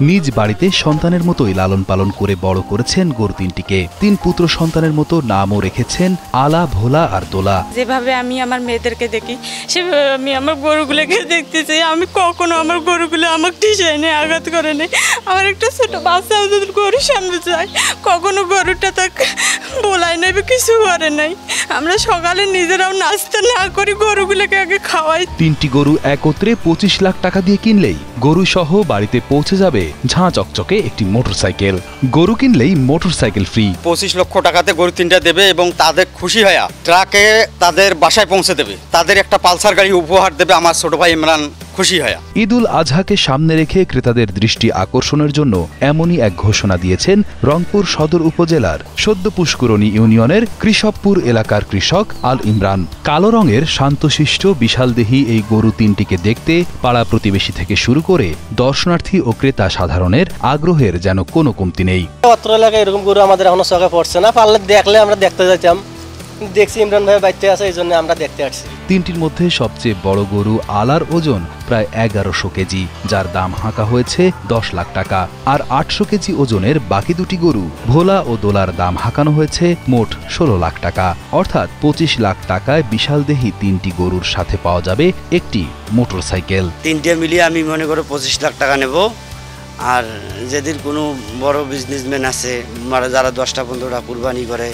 নিজ বাড়িতে সন্তানের মতোই লালন পালন করে বড় করেছেন গরু তিনটিকে। ৩ পুত্র সন্তানের মতো নামও রেখেছেন আলা, ভোলা আর দোলা। যেভাবে আমি আমার মেয়েদেরকে দেখি সেভাবে আমি আমার গরুগুলোকে দেখতে চাই। আমি কখনো আমার গরুগুলো আমাকে টিসায় নেই, আঘাত করে নেই। আমার একটা ছোট বাচ্চা গরুর সামনে যায়, কখনো গরুটা তাকে বলায় নাই বা কিছু করে নাই। আমরা সকালে নিজেরাও নাস্তা না করি, গরুগুলোকে আগে খাওয়াই। 3টি গরু একত্রে 25 লাখ টাকা দিয়ে কিনলেই গরু সহ বাড়িতে পৌঁছে যাবে ঝাঁ চকচকে একটি মোটরসাইকেল। গরু কিনলেই মোটরসাইকেল ফ্রি। 25 লক্ষ টাকাতে গরু 3টা দেবে এবং তাদের খুশি হয়ে ট্রাকে তাদের বাসায় পৌঁছে দেবে। তাদের একটা পালসার গাড়ি উপহার দেবে আমার ছোট ভাই ইমরান খুশি হয়। ঈদুল আজহাকে সামনে রেখে ক্রেতাদের দৃষ্টি আকর্ষণের জন্য এমনই এক ঘোষণা দিয়েছেন রংপুর সদর উপজেলার সদ্য পুষ্করণী ইউনিয়নের কৃষকপুর এলাকার কৃষক আল ইমরান। কালো রঙের শান্তশিষ্ট বিশালদেহী এই গরু 3টিকে দেখতে পাড়া প্রতিবেশী থেকে শুরু করে দর্শনার্থী ও ক্রেতা সাধারণের আগ্রহের যেন কোনো কমতি নেই। অত্র এলাকায় এরকম গরু আমাদের এখনো চোখে পড়ছে না, পারলে দেখলে আমরা দেখতে যাইতাম। দেখছি ইমরান ভাই বাড়িতে আছে, এই জন্য আমরা দেখতে আসছি। 3টির মধ্যে সবচেয়ে বড় গরু আলার ওজন প্রায় 1100 কেজি, যার দাম হাঁকা হয়েছে 10 লাখ টাকা। আর 800 কেজি ওজনের বাকি 2টি গরু ভোলা ও দোলার দাম হাঁকানো হয়েছে মোট 16 লাখ টাকা। অর্থাৎ 25 লাখ টাকায় বিশালদেহী 3টি গরুর সাথে পাওয়া যাবে একটি মোটরসাইকেল। 3টে মিলিয়ে আমি মনে করি 25 লাখ টাকা নেব। আর যেদিন কোনো বড় বিজনেসম্যান আছে যারা 10টা 15টা কুরবানি করে,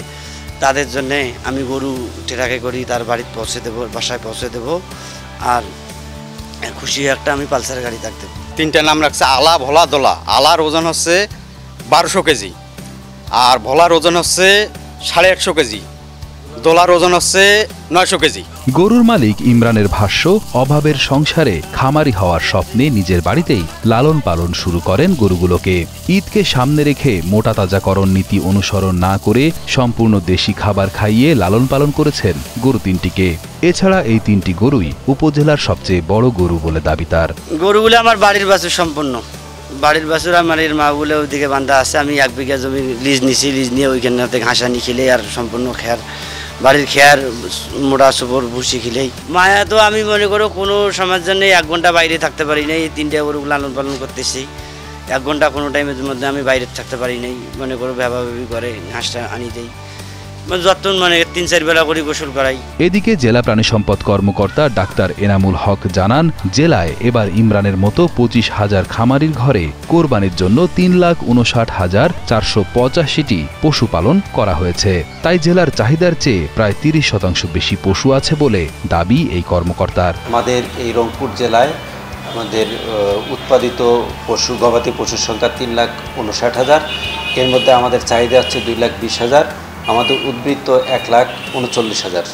তাদের জন্যে আমি গরু ট্রাকে করি তার বাড়িতে পৌঁছে দেবো, বাসায় পৌঁছে দেবো। আর খুশি একটা আমি পালসার গাড়ি থাকতে। 3টার নাম রাখছে আলা, ভোলা, দোলা। আলার ওজন হচ্ছে 1200 কেজি, আর ভোলার ওজন হচ্ছে 150 কেজি, দোলার ওজন হচ্ছে 900 কেজি। গরুর মালিক ইমরানের ভাষ্য, অভাবের সংসারে খামারি হওয়ার স্বপ্নে নিজের বাড়িতেই লালন পালন শুরু করেন গরুগুলোকে। ঈদকে সামনে রেখে মোটা তাজাকরণ নীতি অনুসরণ না করে সম্পূর্ণ দেশি খাবার খাইয়ে লালন পালন করেছেন গরু 3টিকে। এছাড়া এই 3টি গরুই উপজেলার সবচেয়ে বড় গরু বলে দাবি তার। গরুগুলো আমার বাড়ির বাছুর সম্পূর্ণ। বাড়ির বাছুর আমার এর মাগুলো ওইদিকে বান্ধা আছে। আমি 1 বিঘা জমি লিজ নিছি, লিজ নিয়ে ওইখানে ঘাসানি খেলে আর সম্পূর্ণ খেয়ার বাড়ির খেয়ার মোটা সুপর ভুসি খেলেই মায়া। তো আমি মনে করো কোনো সময়ের জন্য 1 ঘন্টা বাইরে থাকতে পারি নাই। এই 3টে গরু লালন পালন করতেছি। 1 ঘন্টা কোনো টাইমের মধ্যে আমি বাইরে থাকতে পারি নাই। মনে করো ভেবাভেবি করে ঘাসটা আনি দেই, যত্ন মানে 3-4 বেলা করে গোসল করাই। এদিকে জেলা প্রাণী সম্পদ কর্মকর্তা ডাক্তার এনামুল হক জানান, জেলায় এবার ইমরানের মতো 25,000 খামারির ঘরে কোরবানির জন্য 3,59,485টি পশু পালন করা হয়েছে। তাই জেলার চাহিদার চেয়ে প্রায় 30% বেশি পশু আছে বলে দাবি এই কর্মকর্তার। আমাদের এই রংপুর জেলায় আমাদের উৎপাদিত পশু, গবাদি পশুর সংখ্যা 3,59,000। এর মধ্যে আমাদের চাহিদা হচ্ছে 2,20,000। আমাদের উদ্বৃত্ত 1,39,000।